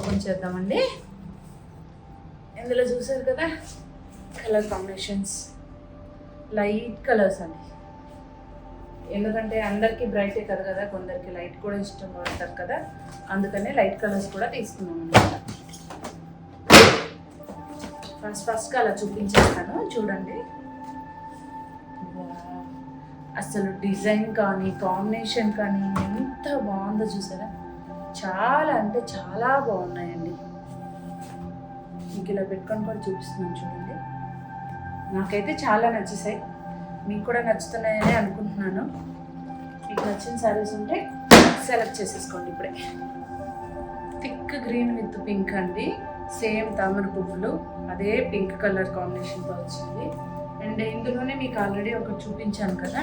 Open చేద్దామండి. ఇందులో చూసారు కదా కలర్ కాంబినేషన్స్, లైట్ కలర్స్ అండి. ఎందుకంటే అందరికీ బ్రైటే కదా, కొందరికి లైట్ కూడా ఇష్టం పడతారు కదా, అందుకనే లైట్ కలర్స్ కూడా తీసుకున్నాం అనమాట. ఫస్ట్గా అలా చూపించేస్తాను చూడండి. అసలు డిజైన్ కానీ కాంబినేషన్ కానీ ఎంత బాగుందో చూసారా, చాలా అంటే చాలా బాగున్నాయండి. మీకు ఇలా పెట్టుకొని కూడా చూపిస్తున్నాను చూడండి. నాకైతే చాలా నచ్చేసాయి, మీకు కూడా నచ్చుతున్నాయని అనుకుంటున్నాను. మీకు నచ్చిన శారీస్ ఉంటే సెలెక్ట్ చేసేసుకోండి ఇప్పుడే. థిక్ గ్రీన్ విత్ పింక్ అండి, సేమ్ తామర పువ్వులు అదే పింక్ కలర్ కాంబినేషన్తో వచ్చింది. అండ్ ఇందులోనే మీకు ఆల్రెడీ ఒకటి చూపించాను కదా,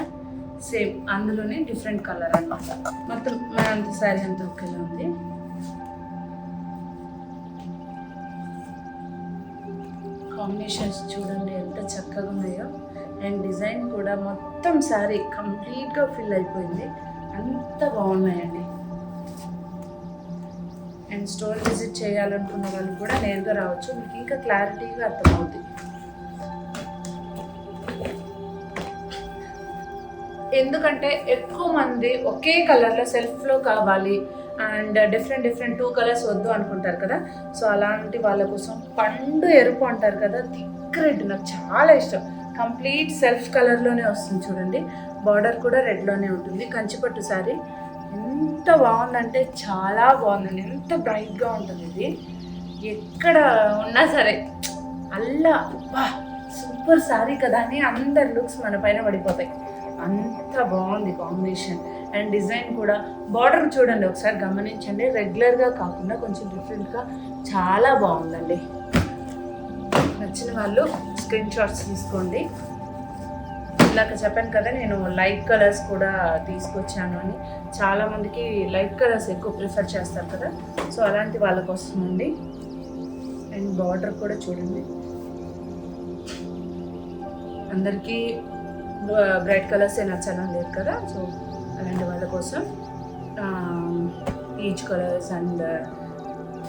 సేమ్ అందులోనే డిఫరెంట్ కలర్ అన్నమాట. మొత్తం అంత శారీ అంతా ఒకేలా ఉంది. కాంబినేషన్స్ చూడండి ఎంత చక్కగా ఉన్నాయో. అండ్ డిజైన్ కూడా మొత్తం శారీ కంప్లీట్గా ఫిల్ అయిపోయింది, అంత బాగున్నాయండి. అండ్ స్టోర్ విజిట్ చేయాలనుకున్న వాళ్ళు కూడా నేరుగా రావచ్చు, మీకు ఇంకా క్లారిటీగా అర్థమవుతుంది. ఎందుకంటే ఎక్కువ మంది ఒకే కలర్లో సెల్ఫ్లో కావాలి అండ్ డిఫరెంట్ 2 కలర్స్ వద్దు అనుకుంటారు కదా. సో అలాంటి వాళ్ళ కోసం పండు ఎరుపు అంటారు కదా, థిక్ రెడ్ నాకు చాలా ఇష్టం. కంప్లీట్ సెల్ఫ్ కలర్లోనే వస్తుంది చూడండి, బార్డర్ కూడా రెడ్లోనే ఉంటుంది. కంచిపట్టు శారీ ఎంత బాగుందంటే చాలా బాగుందండి, ఎంత బ్రైట్గా ఉంటుంది. ఇది ఎక్కడ ఉన్నా సరే అల్లా సూపర్ శారీ కదా అని అందరి లుక్స్ మన పైన పడిపోతాయి, అంత బాగుంది కాంబినేషన్. అండ్ డిజైన్ కూడా బార్డర్ చూడండి ఒకసారి గమనించండి, రెగ్యులర్గా కాకుండా కొంచెం డిఫరెంట్గా చాలా బాగుందండి. నచ్చిన వాళ్ళు స్క్రీన్ షాట్స్ తీసుకోండి. ఇందాక చెప్పాను కదా నేను లైట్ కలర్స్ కూడా తీసుకొచ్చాను అని. చాలామందికి లైట్ కలర్స్ ఎక్కువ ప్రిఫర్ చేస్తారు కదా, సో అలాంటి వాళ్ళ కోసం అండి. అండ్ బార్డర్ కూడా చూడండి, అందరికీ బ్రైట్ కలర్సే నచ్చాలని లేదు కదా, సో అలాంటి వాళ్ళ కోసం peach colours and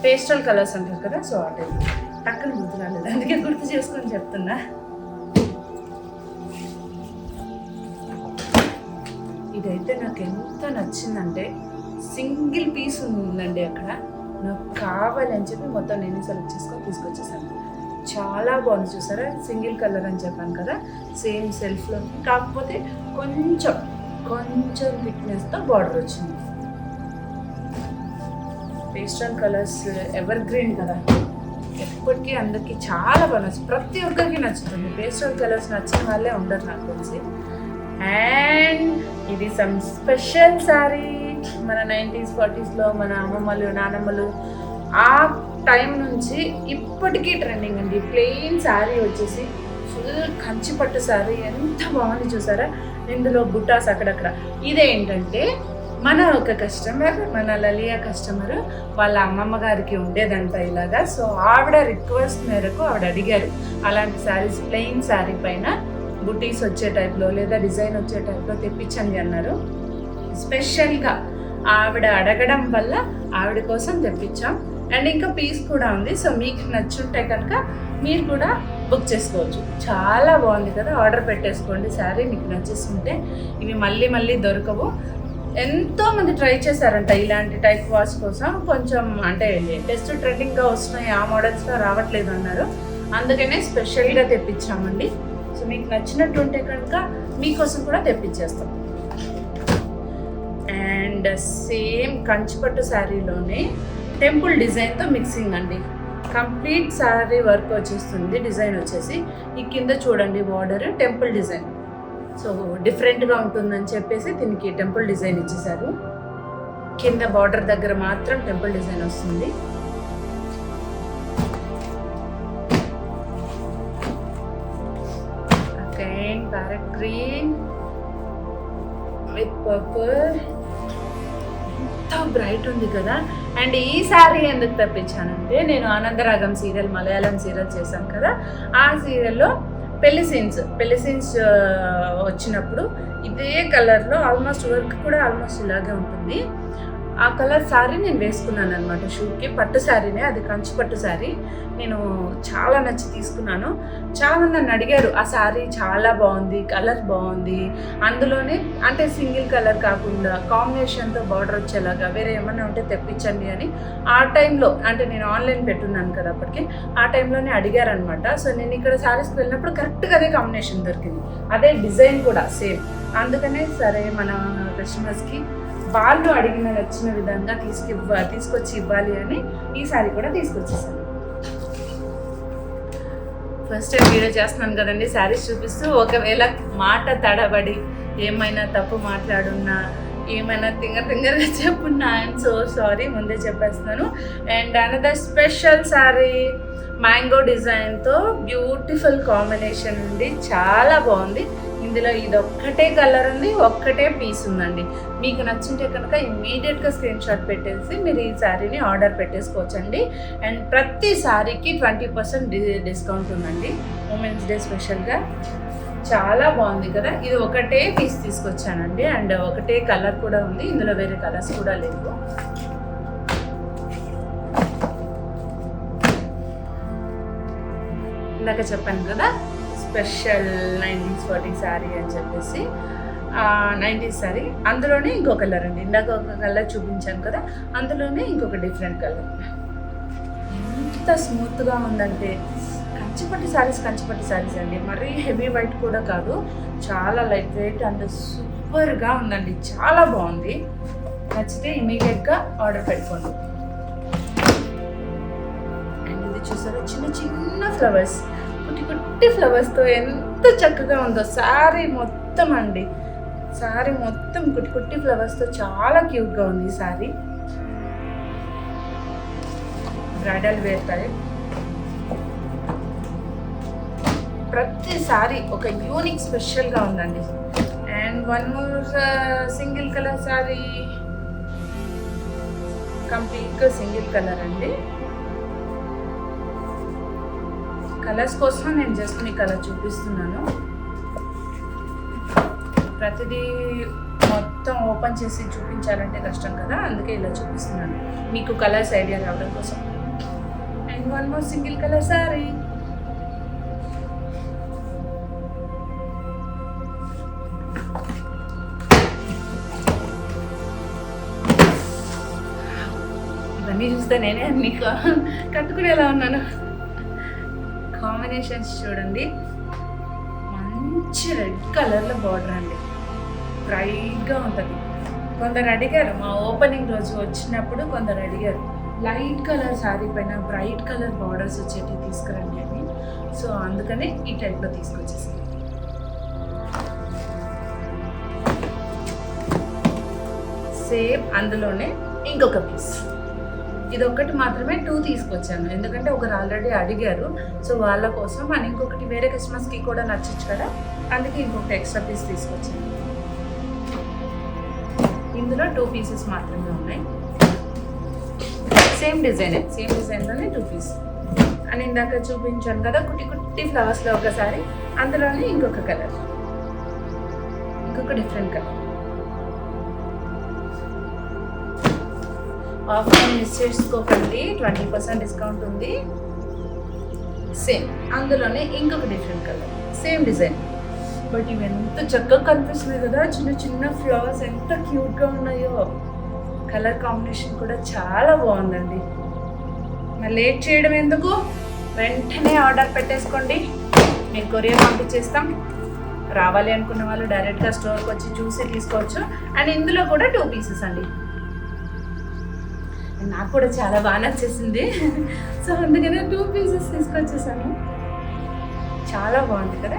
pastel colours అంటారు కదా, సో ఆ టైప్ టక్కన గుర్తు రాలేదు, అందుకే గుర్తు చేసుకొని చెప్తున్నా. ఇదైతే నాకు ఎంత నచ్చిందంటే సింగిల్ పీస్ ఉందండి అక్కడ, నాకు కావాలని చెప్పి మొత్తం నేనే సెలెక్ట్ చేసుకొని తీసుకొచ్చేసాను. చాలా బాగుంది చూసారా, సింగిల్ కలర్ అని చెప్పాను కదా, సేమ్ సెల్ఫ్లో, కాకపోతే కొంచెం థిక్నెస్తో బార్డర్ వచ్చింది. పేస్టల్ కలర్స్ ఎవర్ గ్రీన్ కదా, ఎప్పటికీ అందరికీ చాలా బాగా నచ్చుతుంది, ప్రతి ఒక్కరికి నచ్చుతుంది. పేస్టల్ కలర్స్ నచ్చిన వాళ్ళే ఉండరు నాకు తెలిసి. అండ్ ఇది సమ్ స్పెషల్ శారీ, మన 90s 40sలో మన అమ్మమ్మలు నానమ్మలు ఆ టైం నుంచి ఇప్పటికీ ట్రెండింగ్ అండి. ప్లెయిన్ శారీ వచ్చేసి ఫుల్ కంచిపట్టు శారీ, ఎంత బాగుంది చూసారా, ఇందులో బుట్టాస్ అక్కడక్కడ. ఇదేంటంటే మన ఒక కస్టమర్, మన లలియా కస్టమర్ వాళ్ళ అమ్మమ్మ గారికి ఉండేదంట ఇలాగా, సో ఆవిడ రిక్వెస్ట్ మేరకు ఆవిడ అడిగారు అలాంటి శారీస్ ప్లెయిన్ శారీ పైన బుటీస్ వచ్చే టైప్లో లేదా డిజైన్ వచ్చే టైప్లో తెప్పించండి అన్నారు. స్పెషల్గా ఆవిడ అడగడం వల్ల ఆవిడ కోసం తెప్పించాం. అండ్ ఇంకా పీస్ కూడా ఉంది, సో మీకు నచ్చుంటే కనుక మీరు కూడా బుక్ చేసుకోవచ్చు. చాలా బాగుంది కదా, ఆర్డర్ పెట్టేసుకోండి శారీ మీకు నచ్చేస్తుంటే. ఇవి మళ్ళీ దొరకవు. ఎంతోమంది ట్రై చేశారంట ఇలాంటి టైప్ వాష్ కోసం, కొంచెం అంటే లేటెస్ట్ ట్రెండింగ్గా వస్తున్నాయి, ఆ మోడల్స్లో రావట్లేదు అన్నారు, అందుకనే స్పెషల్గా తెప్పించామండి. సో మీకు నచ్చినట్టు ఉంటే కనుక మీకోసం కూడా తెప్పించేస్తాం. అండ్ సేమ్ కంచిపట్టు శారీలోనే టెంపుల్ డిజైన్తో మిక్సింగ్ అండి, కంప్లీట్ శారీ వర్క్ వచ్చేస్తుంది. డిజైన్ వచ్చేసి ఈ కింద చూడండి బార్డర్ టెంపుల్ డిజైన్, సో డిఫరెంట్గా ఉంటుందని చెప్పేసి దీనికి టెంపుల్ డిజైన్ ఇచ్చేసారు. కింద బార్డర్ దగ్గర మాత్రం టెంపుల్ డిజైన్ వస్తుంది. Again parrot green with purple, ఎంత బ్రైట్ ఉంది కదా. అండ్ ఈ శారీ ఎందుకు తెప్పించానంటే, నేను ఆనందరాగం సీరియల్ మలయాళం సీరియల్ చేశాను కదా, ఆ సీరియల్లో పెళ్లి సీన్స్ వచ్చినప్పుడు ఇదే కలర్లో ఆల్మోస్ట్ వర్క్ కూడా ఆల్మోస్ట్ ఇలాగే ఉంటుంది. ఆ కలర్ శారీ నేను వేసుకున్నాను అనమాట షూట్కి. పట్టు శారీనే, అది కంచి పట్టు శారీ. నేను చాలా నచ్చి తీసుకున్నాను. చాలామంది నన్ను అడిగారు ఆ శారీ చాలా బాగుంది, కలర్ బాగుంది, అందులోనే అంటే సింగిల్ కలర్ కాకుండా కాంబినేషన్తో బార్డర్ వచ్చేలాగా వేరే ఏమన్నా ఉంటే తెప్పించండి అని ఆ టైంలో, అంటే నేను ఆన్లైన్ పెట్టున్నాను కదా అప్పటికి, ఆ టైంలోనే అడిగారనమాట. సో నేను ఇక్కడ శారీస్కి వెళ్ళినప్పుడు కరెక్ట్గా అదే కాంబినేషన్ దొరికింది, అదే డిజైన్ కూడా సేమ్. అందుకనే సరే మన కస్టమర్స్కి వాళ్ళు అడిగిన నచ్చిన విధంగా తీసుకొచ్చి ఇవ్వాలి అని ఈ సారీ కూడా తీసుకొచ్చేసాను. ఫస్ట్ టైం వీడియో చేస్తున్నాను కదండి శారీస్ చూపిస్తూ. ఒకవేళ మాట తడబడి ఏమైనా తప్పు మాట్లాడున్నా, ఏమైనా తింగరగా చెప్పున్నా ఐఎమ్ సో సారీ, ముందే చెప్పేస్తున్నాను. And another special sari mango డిజైన్తో బ్యూటిఫుల్ కాంబినేషన్ ఉంది, చాలా బాగుంది. ఇందులో ఇది ఒక్కటే కలర్ ఉంది, ఒక్కటే పీస్ ఉందండి. మీకు నచ్చింటే కనుక ఇమ్మీడియట్గా స్క్రీన్ షాట్ పెట్టేసి మీరు ఈ శారీని ఆర్డర్ పెట్టేసుకోవచ్చండి. అండ్ ప్రతి శారీకి 20% డిస్కౌంట్ ఉందండి ఉమెన్స్ డే స్పెషల్గా. చాలా బాగుంది కదా. ఇది ఒకటే పీస్ తీసుకొచ్చానండి, అండ్ ఒకటే కలర్ కూడా ఉంది, ఇందులో వేరే కలర్స్ కూడా లేవు. ఇందాక చెప్పాను కదా స్పెషల్ 90s 40 శారీ అని చెప్పేసి, 90s శారీ. అందులోనే ఇంకో కలర్ అండి, ఇందాక ఒక కలర్ చూపించాను కదా, అందులోనే ఇంకొక డిఫరెంట్ కలర్. ఎంత స్మూత్గా ఉందంటే కంచిపట్టు శారీస్ అండి, మరీ హెవీ వైట్ కూడా కాదు, చాలా లైట్ వెయిట్ అండ్ సూపర్గా ఉందండి, చాలా బాగుంది. నచ్చితే ఇమీడియట్గా ఆర్డర్ పెట్టుకోండి. అండ్ ఇది చూసారా చిన్న ఫ్లవర్స్, కుట్టి ఫ్లవర్స్తో ఎంత చక్కగా ఉందో శారీ మొత్తం అండి. శారీ మొత్తం కుట్టి ఫ్లవర్స్తో చాలా క్యూట్గా ఉంది ఈ శారీ. Bridal wear type. ప్రతి శారీ ఒక యూనిక్ స్పెషల్గా ఉందండి. And one more single colour sari, కంప్లీట్గా సింగిల్ కలర్ అండి. కలర్స్ కోసం నేను జస్ట్ మీ కలర్ చూపిస్తున్నాను. ప్రతిదీ మొత్తం ఓపెన్ చేసి చూపించాలంటే కష్టం కదా, అందుకే ఇలా చూపిస్తున్నాను మీకు కలర్స్ ఐడియా రావడం కోసం. And one more single colour sorry. ఇవన్నీ చూస్తే నేనే అన్ని కట్టుకునేలా ఉన్నాను. కాంబినేషన్స్ చూడండి, మంచి రెడ్ కలర్లో బార్డర్ అండి, బ్రైట్గా ఉంటుంది. కొందరు అడిగారు మా ఓపెనింగ్ రోజు వచ్చినప్పుడు, కొందరు అడిగారు లైట్ కలర్ శారీ పైన బ్రైట్ కలర్ బార్డర్స్ వచ్చేటి తీసుకురండి అని. సో అందుకనే ఈ టైప్లో తీసుకొచ్చేసాను. సేమ్ అందులోనే ఇంకొక పీస్, ఇది ఒక్కటి మాత్రమే 2 తీసుకొచ్చాను, ఎందుకంటే ఒకరు ఆల్రెడీ అడిగారు. సో వాళ్ళ కోసం అని ఇంకొకటి వేరే కస్టమర్స్కి కూడా నచ్చచ్చు కదా, అందుకే ఇంకొకటి ఎక్స్ట్రా పీస్ తీసుకొచ్చాను. ఇందులో 2 పీసెస్ మాత్రమే ఉన్నాయి. సేమ్ డిజైన్లోనే 2 పీస్ అని ఇందాక చూపించాను కదా, కుట్టి ఫ్లవర్స్లో ఒకసారి, అందులోనే ఇంకొక కలర్, ఇంకొక డిఫరెంట్ కలర్. ఆఫ్లైన్ మిస్ చేసుకోకండి, 20% డిస్కౌంట్ ఉంది. సేమ్ అందులోనే ఇంకొక different colour, same design. But ఇవి ఎంత చక్కగా కనిపిస్తున్నాయి కదా, చిన్న ఫ్లవర్స్ ఎంత క్యూట్గా ఉన్నాయో. కలర్ కాంబినేషన్ కూడా చాలా బాగుందండి. మరి లేట్ చేయడం ఎందుకు, వెంటనే ఆర్డర్ పెట్టేసుకోండి, మేము కొరియర్ పంపించేస్తాం. రావాలి అనుకున్న వాళ్ళు డైరెక్ట్గా స్టోర్కి వచ్చి చూసి తీసుకోవచ్చు. అండ్ ఇందులో కూడా 2 పీసెస్ అండి. నాకు కూడా చాలా బాగా నచ్చేసింది, సో అందుకనే 2 పీసెస్ తీసుకొచ్చేసాను. చాలా బాగుంది కదా.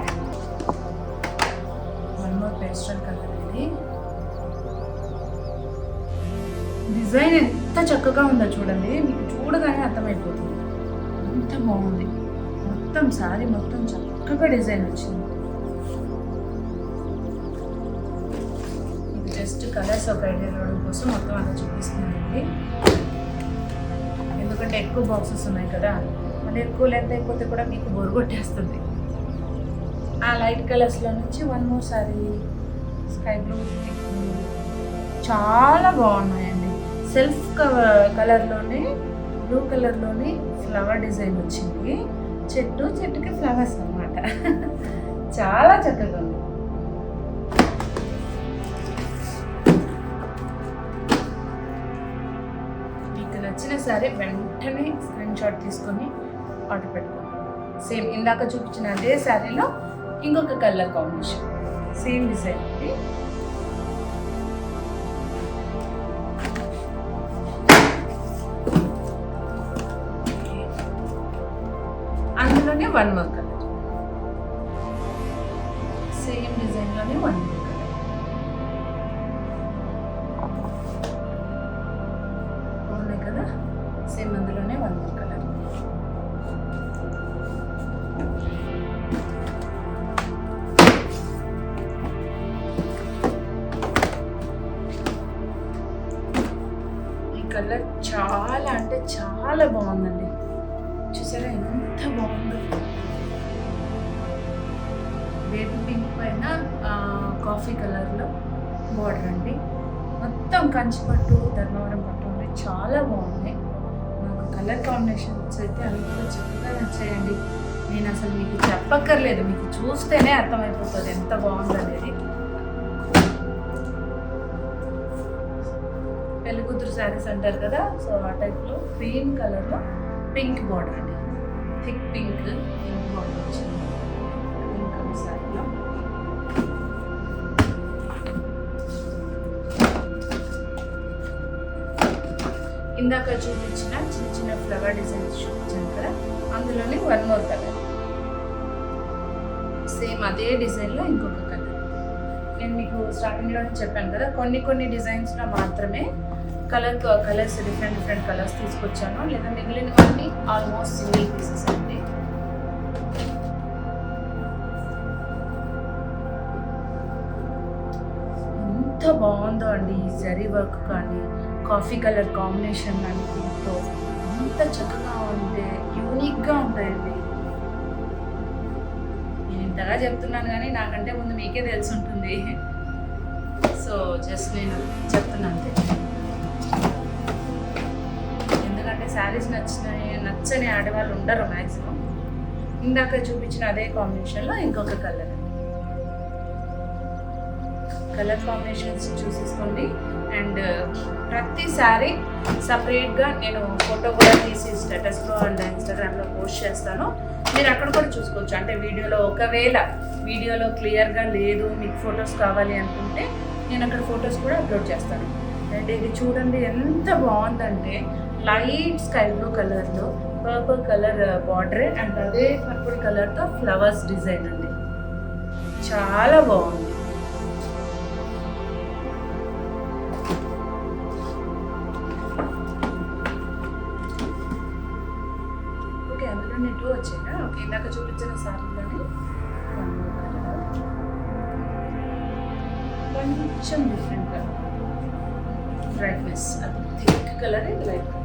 వన్ మోర్ పేస్టల్ కలర్ అండి. డిజైన్ ఎంత చక్కగా ఉందో చూడండి, మీకు చూడగానే అర్థమైపోతుంది, ఎంత బాగుంది. మొత్తం శారీ మొత్తం చక్కగా డిజైన్ వచ్చింది. ఇది జస్ట్ కలర్స్ ఒక ఐడియా రావడం కోసం మొత్తం అలా చూపిస్తున్నానండి. ఎందుకంటే ఎక్కువ బాక్సెస్ ఉన్నాయి కదా, మళ్ళీ ఎక్కువ లెంత్ అయిపోతే కూడా మీకు బోర్ కొట్టేస్తుంది. ఆ లైట్ కలర్స్లో నుంచి one more sorry sky blue, చాలా బాగున్నాయండి. సెల్ఫ్ కలర్లోనే బ్లూ కలర్లోనే ఫ్లవర్ డిజైన్ వచ్చింది. చెట్టుకి ఫ్లవర్స్ అన్నమాట. చాలా చక్కగా ఉంది. మీకు నచ్చిన సారీ వెంటనే స్క్రీన్ షాట్ తీసుకొని ఆర్డర్ పెట్టుకోండి. సేమ్ ఇందాక చూపించిన అదే శారీలో ఇంకొక కలర్ కాంబినేషన్, సేమ్ డిజైన్ ఉంది. అందులోనే one more colour, same design లోనే వన్ మోర్ కలర్. బాగున్నాయి కదా, సేమ్ అందులోనే వన్ మోర్ కలర్. ఈ కలర్ చాలా అంటే చాలా బాగుందండి. చూసారా ఎంత బాగుందో. బేబీ పింక్ పైన కాఫీ కలర్లో బార్డర్ అండి. మొత్తం కంచి పట్టు, ధర్మవరం పట్టు అంటే చాలా బాగున్నాయి. నాకు కలర్ కాంబినేషన్స్ అయితే అంత చక్కగా నచ్చాయండి. నేను అసలు మీకు చెప్పక్కర్లేదు, మీకు చూస్తేనే అర్థమైపోతుంది ఎంత బాగుందనేది. పెళ్లి కూతురు శారీస్ అంటారు కదా, సో ఆ టైప్లో క్రీమ్ కలర్లో పింక్ బార్డర్ అండి. థిక్ పింక్ బార్డర్ వచ్చింది పింక్ కలర్ శారీలో. ఇందాక చూపించిన చిన్న చిన్న ఫ్లవర్ డిజైన్స్ చూపించాను కదా, అందులోనే వన్ మోర్ కలర్, సేమ్ అదే డిజైన్లో ఇంకొక కలర్. నేను మీకు స్టార్టింగ్లోనే చెప్పాను కదా, కొన్ని డిజైన్స్లో మాత్రమే కలర్స్ డిఫరెంట్ కలర్స్ తీసుకొచ్చాను, లేదా మిగిలినవన్నీ ఆల్మోస్ట్ సింగిల్ పీసెస్ అండి. ఎంత బాగుందో అండి ఈ జరీ వర్క్ కానీ, కాఫీ కలర్ కాంబినేషన్ కానీ దీంతో ఎంత చక్కగా ఉంటే యూనిక్గా ఉంటాయండి. నేను ఇంతగా చెప్తున్నాను కానీ నాకంటే ముందు మీకే తెలిసి ఉంటుంది. సో జస్ట్ నేను చెప్తున్నాను అంతే. ఎందుకంటే శారీస్ నచ్చని ఆడవాళ్ళు ఉండరు మ్యాక్సిమం. ఇందాక చూపించిన అదే కాంబినేషన్లో ఇంకొక కలర్. కలర్ కాంబినేషన్స్ చూసేసుకోండి. అండ్ ప్రతి శారీ సపరేట్గా నేను ఫోటో కూడా తీసి స్టేటస్లో అండ్ ఇన్స్టాగ్రామ్లో పోస్ట్ చేస్తాను. మీరు అక్కడ కూడా చూసుకోవచ్చు. అంటే ఒకవేళ వీడియోలో క్లియర్గా లేదు, మీకు ఫొటోస్ కావాలి అనుకుంటే నేను అక్కడ ఫొటోస్ కూడా అప్లోడ్ చేస్తాను. అండ్ ఇది చూడండి ఎంత బాగుందంటే, లైట్ స్కై బ్లూ కలర్లో పర్పుల్ కలర్ బార్డర్ అండ్ అదే పర్పుల్ కలర్తో ఫ్లవర్స్ డిజైన్ అండి. చాలా బాగుంది. ఓకే, అందులో నేను 2 వచ్చాయినా. ఓకే, ఇందాక చూపించిన శారీలోని కొంచెం డిఫరెంట్ కలర్, బ్రైట్నెస్ అది థిక్ కలర్, ఇది లైట్ కలర్.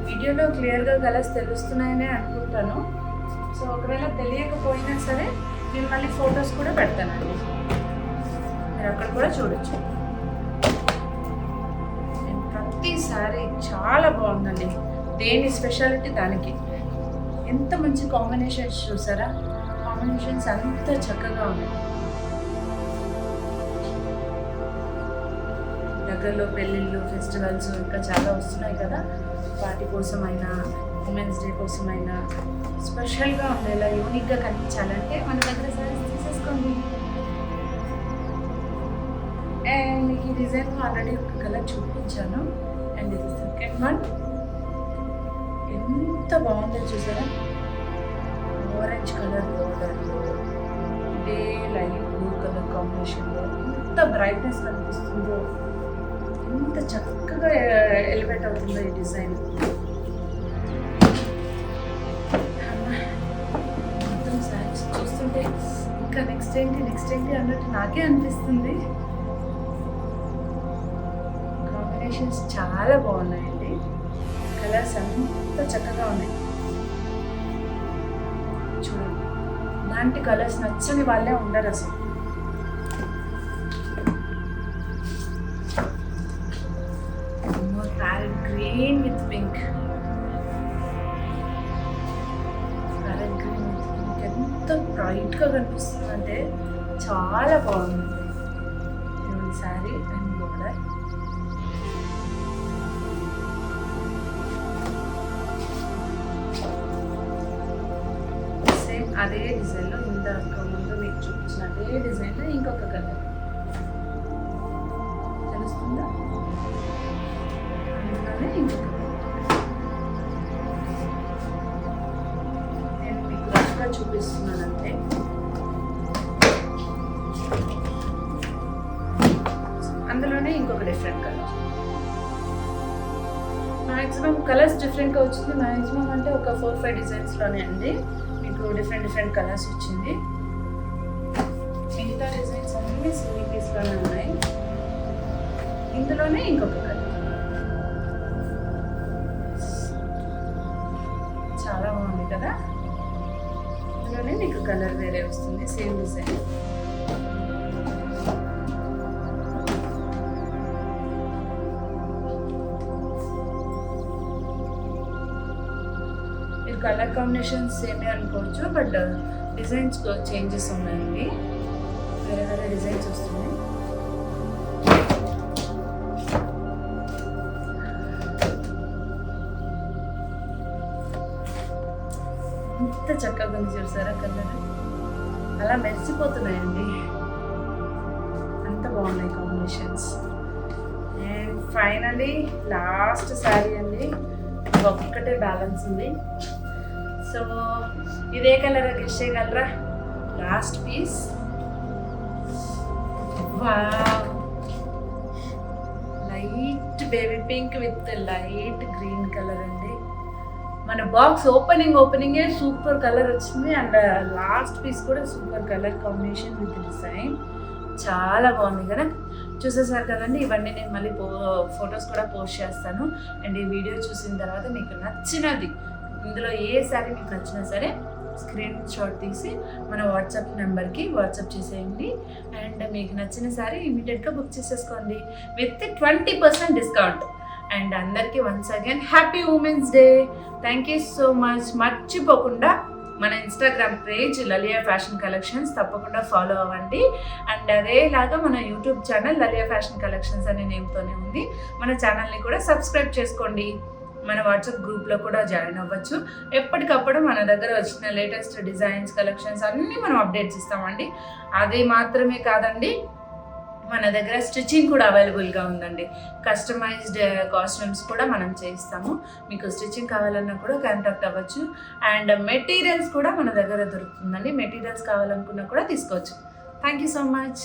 వీడియోలో క్లియర్గా కలర్స్ తెలుస్తున్నాయనే అనుకుంటాను. సో ఒకవేళ తెలియకపోయినా సరే నేను మళ్ళీ ఫొటోస్ కూడా పెడతానండి, మీరు అక్కడ కూడా చూడొచ్చు. ప్రతిసారి చాలా బాగుందండి. దేని స్పెషాలిటీ దానికి. ఎంత మంచి కాంబినేషన్స్ చూసారా, కాంబినేషన్స్ అంత చక్కగా ఉన్నాయి. దగ్గరలో పెళ్ళిళ్ళు, ఫెస్టివల్స్ ఇంకా చాలా వస్తున్నాయి కదా, వాటి కోసమైనా ఉమెన్స్ డే కోసమైనా స్పెషల్గా ఉండేలా యూనిక్గా కనిపించాలంటే మన దగ్గర సారీస్ తీసేసుకోండి. అండ్ మీకు ఈ డిజైన్ ఆల్రెడీ ఒక కలర్ చూపించాను. అండ్ ఇది సెకండ్ వన్. ఎంత బాగుందో చూసారా, ఆరెంజ్ కలర్ బోర్డర్లో ఇదే లైట్ బ్లూ కలర్ కాంబినేషన్లో ఎంత బ్రైట్నెస్ కనిపిస్తుందో, ఎంత చక్కగా ఎలివేట్ అవుతుందో ఈ డిజైన్. మొత్తం శారీస్ చూస్తుంటే ఇంకా నెక్స్ట్ ఏంటి అన్నట్టు నాకే అనిపిస్తుంది. కాంబినేషన్స్ చాలా బాగున్నాయండి. కలర్స్ ఎంత చక్కగా ఉన్నాయి చూడండి. ఇలాంటి కలర్స్ నచ్చని వాళ్ళే ఉండరు అసలు. Parrot green with pink, parrot green with pink ఎంత బ్రైట్గా కనిపిస్తుందంటే చాలా బాగుంది. Sari and border. సేమ్ అదే డిజైన్లో ఇంతకు ముందు మీకు చూపించిన అదే డిజైన్లో ఇంకొక కలర్ తెలుస్తుందా, అందులోనే ఇంకొక నేను మీకు రఫ్గా చూపిస్తున్నాను అంతే. అందులోనే ఇంకొక డిఫరెంట్ కలర్. మ్యాక్సిమం కలర్స్ డిఫరెంట్గా వచ్చింది. మ్యాక్సిమం అంటే ఒక 4-5 డిజైన్స్లోనే అండి మీకు డిఫరెంట్ కలర్స్ వచ్చింది. మిగతా డిజైన్స్ అన్నీ సింగిల్ పీస్లోనే ఉన్నాయి. ఇందులోనే ఇంకొక కలర్ చాలా బాగుంది కదా. ఇందులోనే మీకు కలర్ వేరే వస్తుంది, సేమ్ డిజైన్. కలర్ కాంబినేషన్స్ సేమే అనుకోవచ్చు, బట్ డిజైన్స్ చేంజెస్ ఉన్నాయండి. వేరే వేరే డిజైన్స్ వస్తున్నాయి. ఎంత చక్కగా ఉంది చూసారా కలర్, అలా మెరిసిపోతున్నాయండి. అంత బాగున్నాయి combinations. And finally last sari అండి, ఒక్కటే బ్యాలెన్స్ ఉంది. సో ఇదే కలర్ గెస్ చేయగలరా? Last piece. Light baby pink with light green colour అండి. మన బాక్స్ ఓపెనింగే సూపర్ కలర్ వచ్చింది. అండ్ లాస్ట్ పీస్ కూడా super colour combination with design. చాలా బాగుంది కదా. చూసేసారు కదండి. ఇవన్నీ నేను మళ్ళీ ఫొటోస్ కూడా పోస్ట్ చేస్తాను. అండ్ ఈ వీడియో చూసిన తర్వాత మీకు నచ్చినది, ఇందులో ఏ శారీ మీకు నచ్చినా సరే స్క్రీన్ షాట్ తీసి మన వాట్సాప్ నెంబర్కి వాట్సాప్ చేసేయండి. అండ్ మీకు నచ్చిన శారీ ఇమీడియట్గా బుక్ చేసేసుకోండి విత్ 20% డిస్కౌంట్. అండ్ అందరికీ once again happy women's day. Thank you so much. మర్చిపోకుండా మన ఇన్స్టాగ్రామ్ పేజ్ లలియా ఫ్యాషన్ కలెక్షన్స్ తప్పకుండా ఫాలో అవ్వండి. అండ్ అదేలాగా మన యూట్యూబ్ ఛానల్ లలియా ఫ్యాషన్ కలెక్షన్స్ అనే నేమ్తోనే ఉంది. మన ఛానల్ని కూడా సబ్స్క్రైబ్ చేసుకోండి. మన వాట్సాప్ గ్రూప్లో కూడా జాయిన్ అవ్వచ్చు. ఎప్పటికప్పుడు మన దగ్గర వచ్చిన లేటెస్ట్ డిజైన్స్, కలెక్షన్స్ అన్నీ మనం అప్డేట్స్ ఇస్తామండి. అది మాత్రమే కాదండి, మన దగ్గర స్టిచ్చింగ్ కూడా అవైలబుల్గా ఉందండి. కస్టమైజ్డ్ కాస్ట్యూమ్స్ కూడా మనం చేయిస్తాము. మీకు స్టిచ్చింగ్ కావాలన్నా కూడా కాంటాక్ట్ అవ్వచ్చు. అండ్ మెటీరియల్స్ కూడా మన దగ్గర దొరుకుతుందండి. మెటీరియల్స్ కావాలనుకున్నా కూడా తీసుకోవచ్చు. Thank you so much.